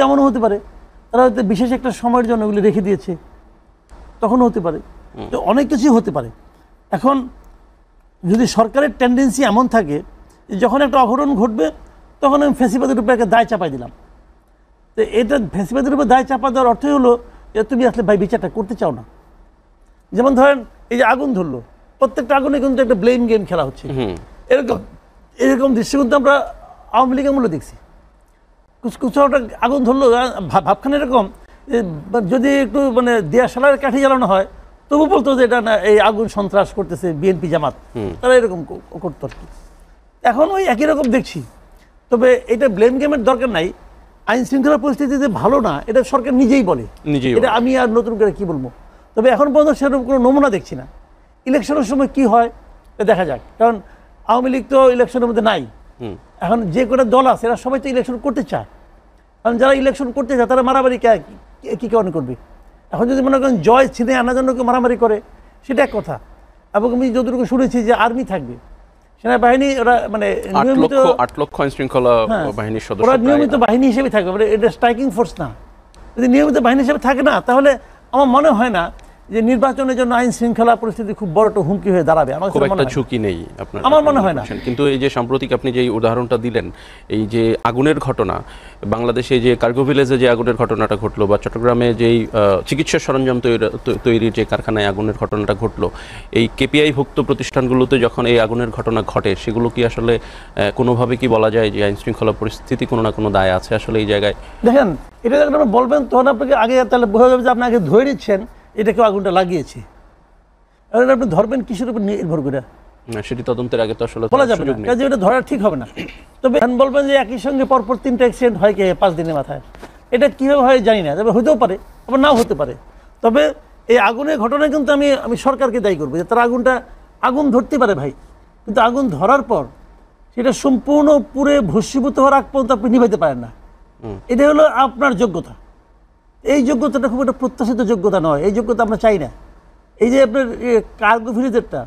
এমনও হতে পারে তারা হয়তো বিশেষ একটা সময়ের জন্য ওগুলি রেখে দিয়েছে, তখনও হতে পারে। তো অনেক কিছুই হতে পারে। এখন যদি সরকারের টেন্ডেন্সি এমন থাকে যে যখন একটা অঘটন ঘটবে তখন আমি ফ্যাসিবাদের উপরে একটা দায় চাপাই দিলাম, তো এটা ফ্যাসিবাদের উপরে দায় চাপা দেওয়ার অর্থই হলো যে তুমি আসলে ভাই বিচারটা করতে চাও না। যেমন ধরেন এই যে আগুন ধরলো, প্রত্যেকটা আগুনে কিন্তু একটা ব্লেম গেম খেলা হচ্ছে। এরকম দৃশ্য কিন্তু আমরা আওয়ামী লীগের মূল্য দেখছি। কোথাও একটা আগুন ধরলো, ভাবখানে এরকম যদি একটু মানে দেয়াশালার কাঠি জ্বালানো হয় তবু বলতো যে এটা না এই আগুন সন্ত্রাস করতেছে বিএনপি জামাত, তারা এরকম করতো আর কি। এখন ওই একই রকম দেখছি। তবে এটা ব্লেম গেমের দরকার নাই। আইন শৃঙ্খলা পরিস্থিতিতে ভালো না এটা সরকার নিজেই বলে, এটা আমি আর নতুন করে কি বলবো। তবে এখন পর্যন্ত সেরকম কোনো নমুনা দেখছি না। ইলেকশনের সময় কি হয় দেখা যাক, কারণ আওয়ামী লীগ তো ইলেকশনের মধ্যে নাই। এখন যে কোনো দল আছে এরা সবাই তো ইলেকশন করতে চায়, কারণ যারা ইলেকশন করতে চায় তারা মারামারি কি কারণে করবে। এখন যদি মনে করেন জয় ছিনে আনার জন্য কেউ মারামারি করে সেটা এক কথা। এবং আমি যতটুকু শুনেছি যে আর্মি থাকবে, সেনাবাহিনী, ওরা মানে নিয়মিত 8 লক্ষ আইন শৃঙ্খলা বাহিনীর সদস্য, ওরা নিয়মিত বাহিনী হিসেবে থাকবে, মানে এটা স্ট্রাইকিং ফোর্স না। যদি নিয়মিত বাহিনী হিসেবে থাকে না তাহলে আমার মনে হয় না যে নির্বাচনের জন্য আইন শৃঙ্খলা পরিস্থিতি খুব বড় একটা হুমকি হয়ে দাঁড়াবে। খুব একটা ঝুঁকি নেই আপনার, আমার মনে হয় না। কিন্তু এই যে সাম্প্রতিক আপনি যে উদাহরণটা দিলেন, এই যে আগুনের ঘটনা, বাংলাদেশে যে কার্গো ভিলেজে যে আগুনের ঘটনাটা ঘটলো, বা চট্টগ্রামে যেই চিকিৎসা সরঞ্জাম তৈরির যে কারখানায় আগুনের ঘটনাটা ঘটলো, এই কেপিআই ভুক্ত প্রতিষ্ঠানগুলোতে যখন এই আগুনের ঘটনা ঘটে সেগুলো কি আসলে কোনোভাবে কি বলা যায় যে আইন শৃঙ্খলা পরিস্থিতি কোনো না কোনো দায় আছে আসলে এই জায়গায়? দেখেন, এটা যখন আপনি বলবেন তখন আপনাকে আগে তাহলে বোঝা যাবে যে আপনি আগে ধরে নিচ্ছেন এটা কেউ আগুনটা লাগিয়েছে। আপনি ধরবেন কিসের উপর নির্ভর করে সেটি তদন্তের আগে তো আসলে বলা যাবে না, কাজে এটা ধরা ঠিক হবে না। তবে বলবেন যে একই সঙ্গে পরপর 3টা অ্যাক্সিডেন্ট হয় কে 5 দিনের মাথায়, এটা কীভাবে হয় জানি না। তবে হতেও পারে, আবার নাও হতে পারে। তবে এই আগুনের ঘটনায় কিন্তু আমি সরকারকে দায়ী করবো যে তারা আগুন ধরতে পারে ভাই, কিন্তু আগুন ধরার পর সেটা সম্পূর্ণ পুরে ভস্মীভূত হওয়ার আগ পর্যন্ত আপনি নিভাইতে পারেন না। এটা হলো আপনার যোগ্যতা। এই যোগ্যতাটা খুব একটা প্রত্যাশিত যোগ্যতা নয়, এই যোগ্যতা আমরা চাই না। এই যে আপনার কার্গো ভিলেজেরটা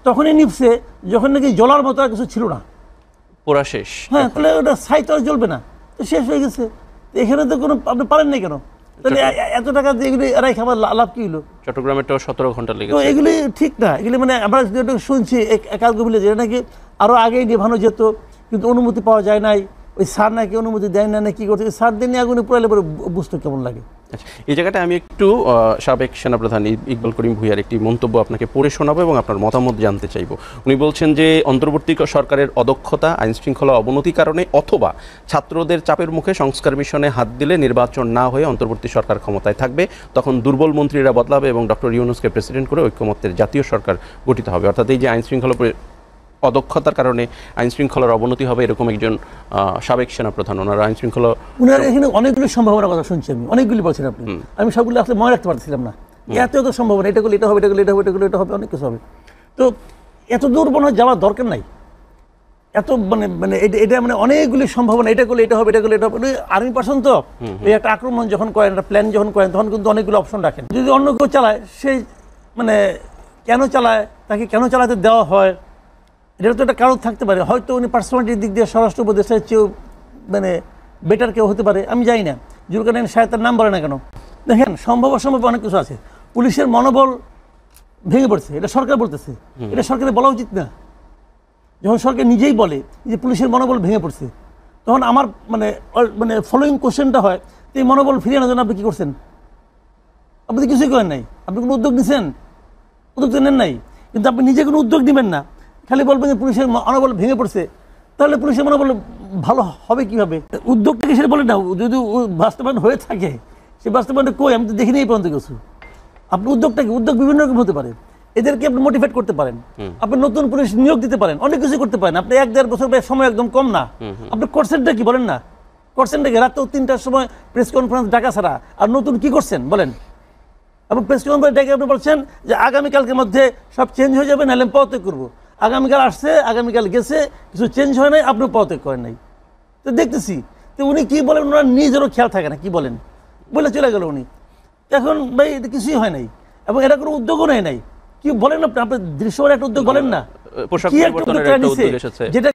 তখনই নিভছে যখন নাকি জ্বলার মতো আর কিছু ছিল না, পুরা শেষ। হ্যাঁ, তাহলে ওটা ছাই তো আর জ্বলবে না, তো শেষ হয়ে গেছে। এখানে তো কোনো আপনি পারেন নাই কেন? তাহলে এত টাকা দিয়ে এগুলি এরাই খাবার লাভ কি হলো? চট্টগ্রামেরটাও 17 ঘন্টা লেগেছে। তো এগুলি ঠিক না। এগুলি মানে আমরা শুনছি কার্গো ভিলেজ এটা নাকি আরও আগেই নেভানো যেত, কিন্তু অনুমতি পাওয়া যায় নাই। ওই সার নাকি অনুমতি দেয় না, কি করতে সার দিয়ে আগুনে পুরাইলে পরে বুঝতে কেমন লাগে। আচ্ছা, এই জায়গাটা আমি একটু সাবেক সেনাপ্রধান ইকবাল করিম ভূঁইয়ার একটি মন্তব্য আপনাকে পড়ে শোনাবো এবং আপনার মতামত জানতে চাইব। উনি বলছেন যে অন্তর্বর্তী সরকারের অদক্ষতা, আইন শৃঙ্খলা অবনতির কারণে অথবা ছাত্রদের চাপের মুখে সংস্কার মিশনে হাত দিলে নির্বাচন না হয়ে অন্তর্বর্তী সরকার ক্ষমতায় থাকবে, তখন দুর্বল মন্ত্রীরা বদলাবে এবং ডক্টর ইউনূসকে প্রেসিডেন্ট করে ঐক্যমত্যের জাতীয় সরকার গঠিত হবে। অর্থাৎ এই যে আইন শৃঙ্খলা অদক্ষতার কারণে আইন শৃঙ্খলার অবনতি হবে, এরকম একজন সাবেক সেনাপ্রধান, ওনার আইন শৃঙ্খলা এখানে অনেকগুলি সম্ভাবনার কথা শুনছি আমি, অনেকগুলি বলছেন আপনি, আমি সবগুলো আসলে মনে রাখতে পারছিলাম না। এত সম্ভাবনা, এটা করলে এটা হবে, এটা করলে এটা হবে, এটা করলে এটা হবে, অনেক কিছু হবে। তো এত দূর মনে হয় যাওয়ার দরকার নাই। এত মানে এটা মানে অনেকগুলি সম্ভাবনা, এটা করলে এটা হবে, এটা করলে এটা হবে। আর্মি পার্সন তো এই একটা আক্রমণ যখন করেন, একটা প্ল্যান যখন করেন, তখন কিন্তু অনেকগুলো অপশন রাখেন। যদি অন্য কেউ চালায়, সেই মানে কেন চালায়, তাকে কেন চালাতে দেওয়া হয়, এটা তো একটা কারণ থাকতে পারে। হয়তো উনি পার্সোনালিটির দিক দিয়ে স্বরাষ্ট্র উপদেষ্টার চেয়েও মানে বেটার কেউ হতে পারে, আমি জানি না। জুলকারনাইন সাহেব তার নাম বলে না কেন। দেখেন, সম্ভব অসম্ভব অনেক কিছু আছে। পুলিশের মনোবল ভেঙে পড়ছে, এটা সরকার বলতেছে, এটা সরকারের বলা উচিত না। যখন সরকার নিজেই বলে যে পুলিশের মনোবল ভেঙে পড়ছে, তখন আমার মানে ফলোয়িং কোশ্চেনটা হয়, এই মনোবল ফিরিয়ে আনার জন্য আপনি কী করছেন? আপনি তো কিছুই করেন নাই। আপনি কোনো উদ্যোগ নিছেন? উদ্যোগ তো নেন নাই। কিন্তু আপনি নিজে কোনো উদ্যোগ নেবেন না, খালি বলবেন যে পুলিশের মনোবল ভেঙে পড়ছে, তাহলে পুলিশের মনোবল ভালো হবে কীভাবে? উদ্যোগটাকে সেটা বলে না, যদি বাস্তবায়ন হয়ে থাকে, সে বাস্তবায়নটা কই আমি তো দেখিনি এই পর্যন্ত কিছু। আপনি উদ্যোগ বিভিন্ন রকম হতে পারে, এদেরকে আপনি মোটিভেট করতে পারেন, আপনি নতুন পুলিশ নিয়োগ দিতে পারেন, অনেক কিছু করতে পারেন। আপনি 1-1.5 বছর সময় একদম কম না। আপনি করছেনটা কি বলেন না? করছেনটা কি? রাত 3টার সময় প্রেস কনফারেন্স ডাকা ছাড়া আর নতুন কি করছেন বলেন? আপনি প্রেস কনফারেন্স ডেকে আপনি বলছেন যে আগামীকালকের মধ্যে সব চেঞ্জ হয়ে যাবে, নাহলে পদত্যাগ করবো। আগামীকাল আসছে, আগামীকাল গেছে, কিছু চেঞ্জ হয় নাই, আপনি পদত্যাগ করেন নাই। তো দেখতেছি তো উনি কি বলেন, ওনার নিজেরও খেয়াল থাকে না, কি বলেন বলে চলে গেল উনি। এখন ভাই এটা কিছুই হয় নাই, এবং এটা কোনো উদ্যোগও নেয় নাই। কি বলেন আপনি? আপনার দৃশ্যমান একটা উদ্যোগ বলেন না, কি একটা উদ্যোগ যেটা